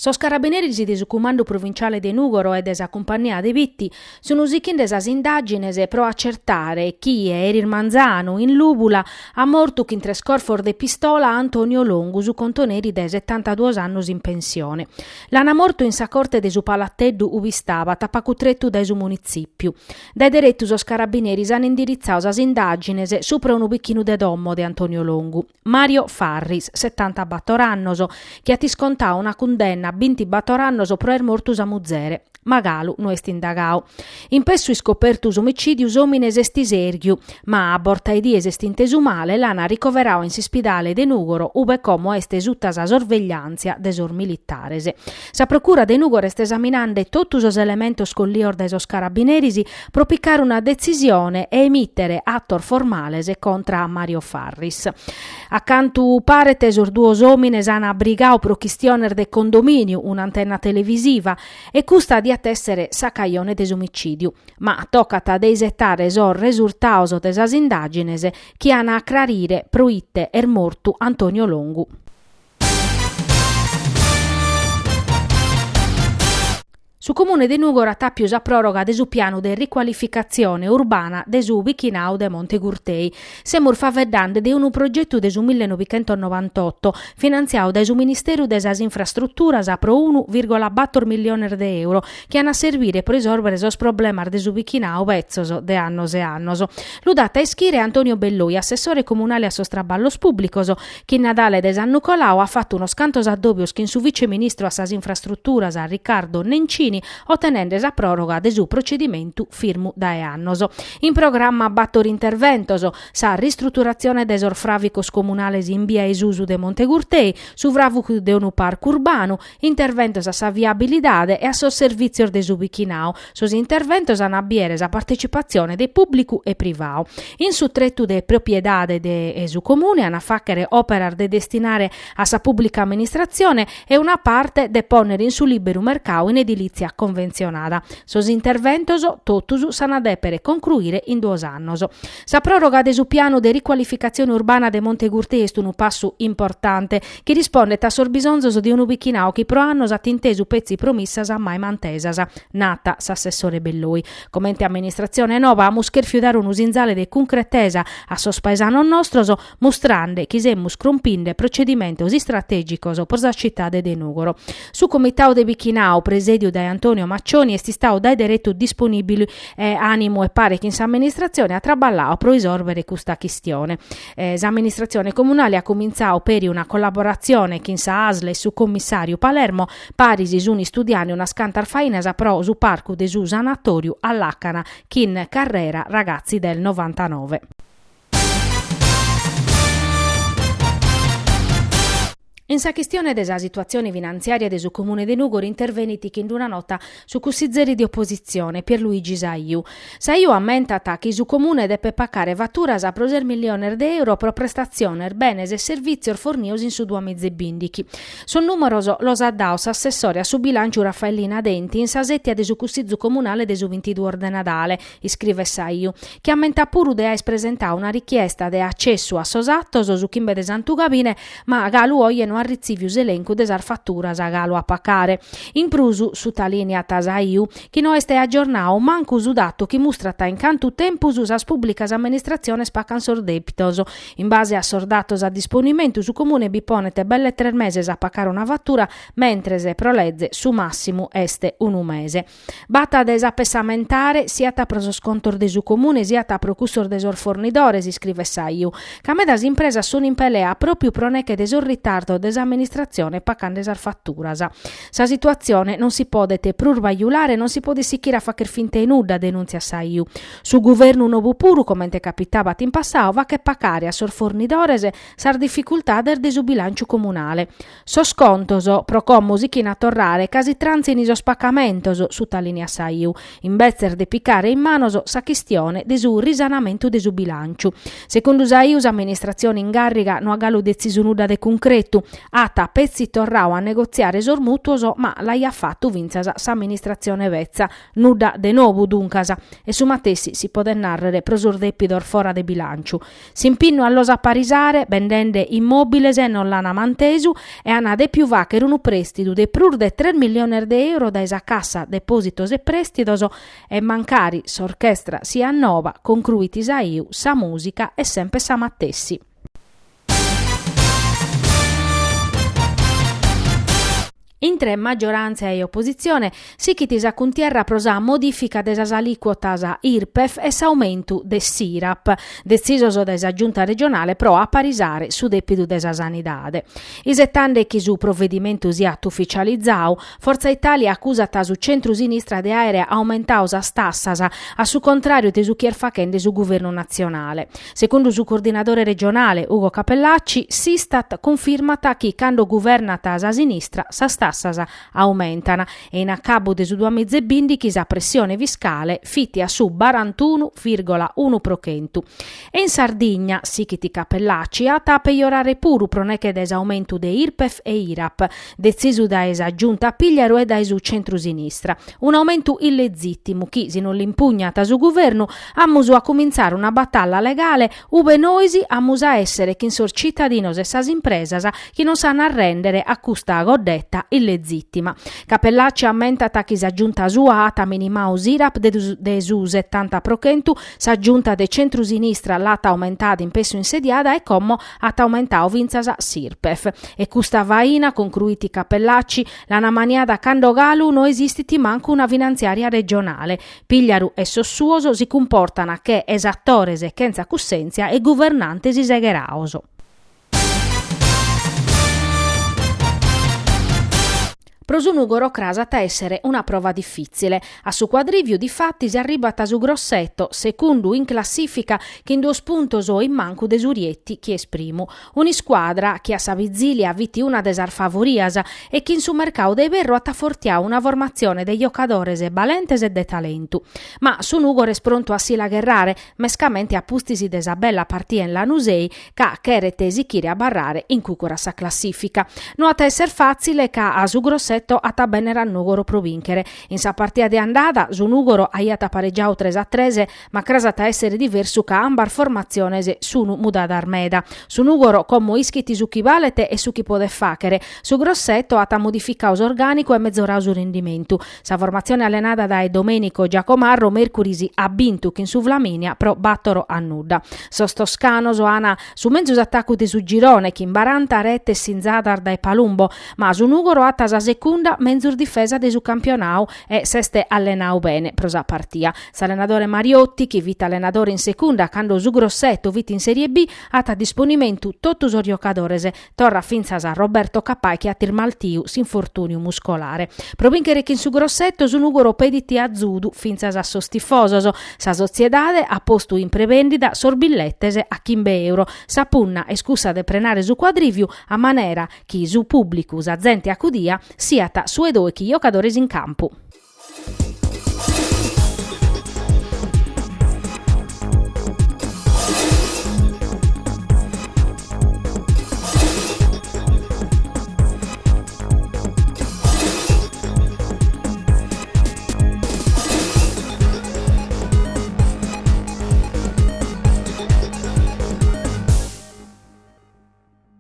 Sos carabinieri di su comando provinciale de Nugoro e desa compagnia de Vitti sono usichin desas indagines pro accertare chi è il Manzano in Lubula ha morto che in tre scorfor de pistola Antonio Longu su contoneri de 72 anni in pensione. L'hanno morto in sa corte de su palateddu ubi stava tapacutrettu de su municipio. Dai direttu sos carabinieri hanno indirizzato sas indagines supra un ubichinu de dommo de Antonio Longu. Mario Farris, 74 anni, che ha scontato una condanna a 20 batorannos pro mortus a muzere. Magalu no est indagau. In pessu scopertus omicidius homines est isergiu, ma a bortai dies est intesu male l'ana ricoverau in s'ispidale de Nugoro, ube como est esutta sa sorveglianza de sor militares. Sa procura de Nugoro est esaminande totus os elementos collior de sos carabinerisi pro piccare una decisione e emittere attor formales contra Mario Farris. Accanto parete sor duos homines han abrigau pro chistioner de condominio un'antenna televisiva e custa di essere sacaione desomicidio, ma toccata deisettare sor resultaos de sas indagines che hanno a clarire proitte mortu Antonio Longu. Su comune de Nugoro attappius a proroga de su piano de riqualificazione urbana de su Bichinau de Montegurtei. Semur faveddande de un progetto de su 1998 finanziato da su Ministero de sas Infrastrutturas a pro 1,4 milioni de euro che hanno a servire per risolvere sos problemas de su Bichinau vezzoso de annos e annos. Ludata ischire Antonio Belloi, assessore comunale a sos traballos pubblicos, che in Nadale de San Nicolau ha fatto uno scantos addobbios che in su viceministro a sas Infrastrutturas a Riccardo Nencini ottenendo esa proroga de su procedimento firmu dae annos. In programma battor interventos sa ristrutturazione des orfravicos comunales in via Esusu de Montegurtei, su vravuc de unu parco urbano, interventos a sa viabilidade e a sos servizios de su Bichinau. Sos interventos an abbiere sa partecipazione de pubblicu e privau. In su trettu de propriedade de su comune an a facchere operar de destinare a sa pubblica amministrazione e una parte de ponere in su liberu mercau in edilizia convenzionata. Sos interventos totus s'han adepere concluire in 2 annos. Sa proroga de su piano de riqualificazione urbana de Montegurtei est un passo importante che risponde a sor bisonzos di un Bichinau che pro annos ha tintesu pezzi promissas a mai mantesas. Nata s'assessore Belloi. Commente amministrazione nova amus cherfiudare un'usinzale de concretesa a sos paesanos nostros, mostrande chi semus crompinde procedimentos strategicos por sa città de Nugoro. Su comitau de Bichinau, presidio da Antonio Maccioni, è stato dai diretto disponibili animo e pare che in sa amministrazione ha traballao pro risolvere questa questione. L'amministrazione comunale ha cominciato per una collaborazione che in sa ASL e su commissario Palermo parisi suni studiani una scantar fainasa pro su parco de su sanatorio all'Accana che in carrera ragazzi del 99. In sa questione desa situazione finanziaria de su comune de Nugoro interveniti che in una nota su cussizzeri di opposizione Pierluigi Saiu. Saiu ammentata che su comune deve pagare fatturas a proser milioni de euro pro prestazione, benes e servizi fornios in su 2 mezzi bindichi. Son numeroso los addaus assessori a su bilancio Raffaellina Denti in sa settia de su cussizzu comunale de su 22 de Nadale, iscrive Saiu, che ammenta puru de ais presentà una richiesta de accesso a sos attos su chimbe de Santugabine, ma galu oie no arrizivius elenco de sar fatturas a galo a pacare. In prusu su talinea Tasaiu, chi no este aggiornau mancu su dato chi mustrata in cantu tempus usas pubblicas amministrazione spaccan sordepitos. In base a sordatos a disponimento su comune biponete belle 3 meses a pacare una fattura, mentre se prolezze su massimo este un mese. Bata des appesamentare siata pro scontor de su comune siata pro cussor de sor fornidores, scrive Saiu. Camedas impresa sono in pelea proprio pro neche de sor ritardo desamministrazione pacande sar fatturas. Sa situazione non si può dete prurvaiulare, non si può di sicchira facer finte in udda, denunzia Saiu. Su governo novo puru, come te capitava in passato, va che pacare a sor fornidores sar difficoltà del desu bilancio comunale. So scontoso pro musichi in a torrare casi tranzi in iso spaccamentoso su talinea Saiu. In bezzer de piccare in manoso sa chistione desu risanamento desu bilancio. Secondo Saiu, amministrazione in garriga no agalo deciso nuda de concreto, Ata pezzi torrau a negoziare sormutuoso, ma l'hai fatto vinzasa s'amministrazione vezza, nuda de novu duncasa, e su matessi si può narrare prosur depidor fora de bilanciu. S'impinno allosa parisare, vendende immobile se non l'ana mantesu, e ana de più va che unu prestidu de prur de 3 milioni di euro da esa cassa depositos e prestidos e mancari s'orchestra si annova, concruiti saiu, sa musica e sempre sa mattessi. Intre maggioranza e opposizione si chitisa con tierra prosa modifica desas aliquotas IRPEF e s'aumentu de SIRAP, decisoso desa giunta regionale pro a parisare su depidu desa sanidade. Isettande chi su provvedimentu siat ufficializzau, Forza Italia accusata su centru-sinistra de aere aumentaus as tassas, a su contrario de su chier facende su governo nazionale. Secondo su coordinatore regionale Ugo Capellacci, Sistat confermata chi quando governata a sinistra sa tassas aumentano e in accabo de su 2020 sa pressione fiscale fitti a su 41,1%. E in Sardegna, sichiti Capellacci, ata a peggiorare puru proneche des aumentu de IRPEF e IRAP, deciso da esa giunta Pigliaro e da esu centru-sinistra. Un aumento illegittimo chi, se non l'impugnata su governo, ammusu a cominciare una battaglia legale ube noisi ammusa essere chi insor cittadinos e sas impresas chi non sanno arrendere a custa goddetta illegittima. Capellacci ammenta chi sa giunta sua ata minimaus IRAP de su 70%, sa giunta de centru-sinistra l'ata aumentata in peso insediata e como ata aumentao vinzasa SIRPEF. E custa vaina, concluiti Capellacci, la namaniada Candogalu non esistiti manco una finanziaria regionale. Pigliaru e Sossuoso si comportano che esattores e chenza cussenzia e governante si segheraoso. Prosunugoro crasata essere una prova difficile. A su quadrivio di fatti si arriva su Grosseto, secondo in classifica che in 2 puntos o in manco desurietti chi esprimu. Una squadra che a sa vigilia viti una desar favorias e che in su mercato de verro attafortia una formazione degli giocadores e balentes e de talentu. Ma su Nugoro è pronto a si lagherrare, mescamente a pustisi desa bella partita in Lanusei, ca chere tesi chiri a barrare in cucura sa classifica. Nuota esser facile ca a su Grosseto a tabenera Nugoro provinchere. In sa partita di andata, su Nugoro aiata pareggiau 3-3, ma crasata essere diverso ca ambar formazione sunu mudada armeda. Su Nugoro como ischiti su chi valete e su chi pode facere. Su Grosseto ata modificaus organico e mezz'ora su rendimento. Sa formazione allenata da Domenico Giacomarro, Mercurisi ha vinto che in su Flaminia pro battoro a nuda. Sos toscanos ana su mezzo attacco di su girone che in 40 rete sinzadar dai Palumbo, ma su Nugoro ata sa secunda menzur difesa de su campionau e seste allenau bene prosa partia. S'allenatore Mariotti, chi vita allenatore in seconda, quando su Grosseto vita in Serie B, ata disponimento totus oriocadores, torra finzas a Roberto Cappai che a tirmaltiu s'infortunio muscolare. Provinchere che in su Grosseto su Nugoro pediti a Zudu finzas a sostifososo, sa sociedade a posto in prevendita sorbillettese a chimbe euro, sa punna e scusa de prenare su quadriviu a manera chi su publicus a gente acudia siata su edo e chi giocadores in campo.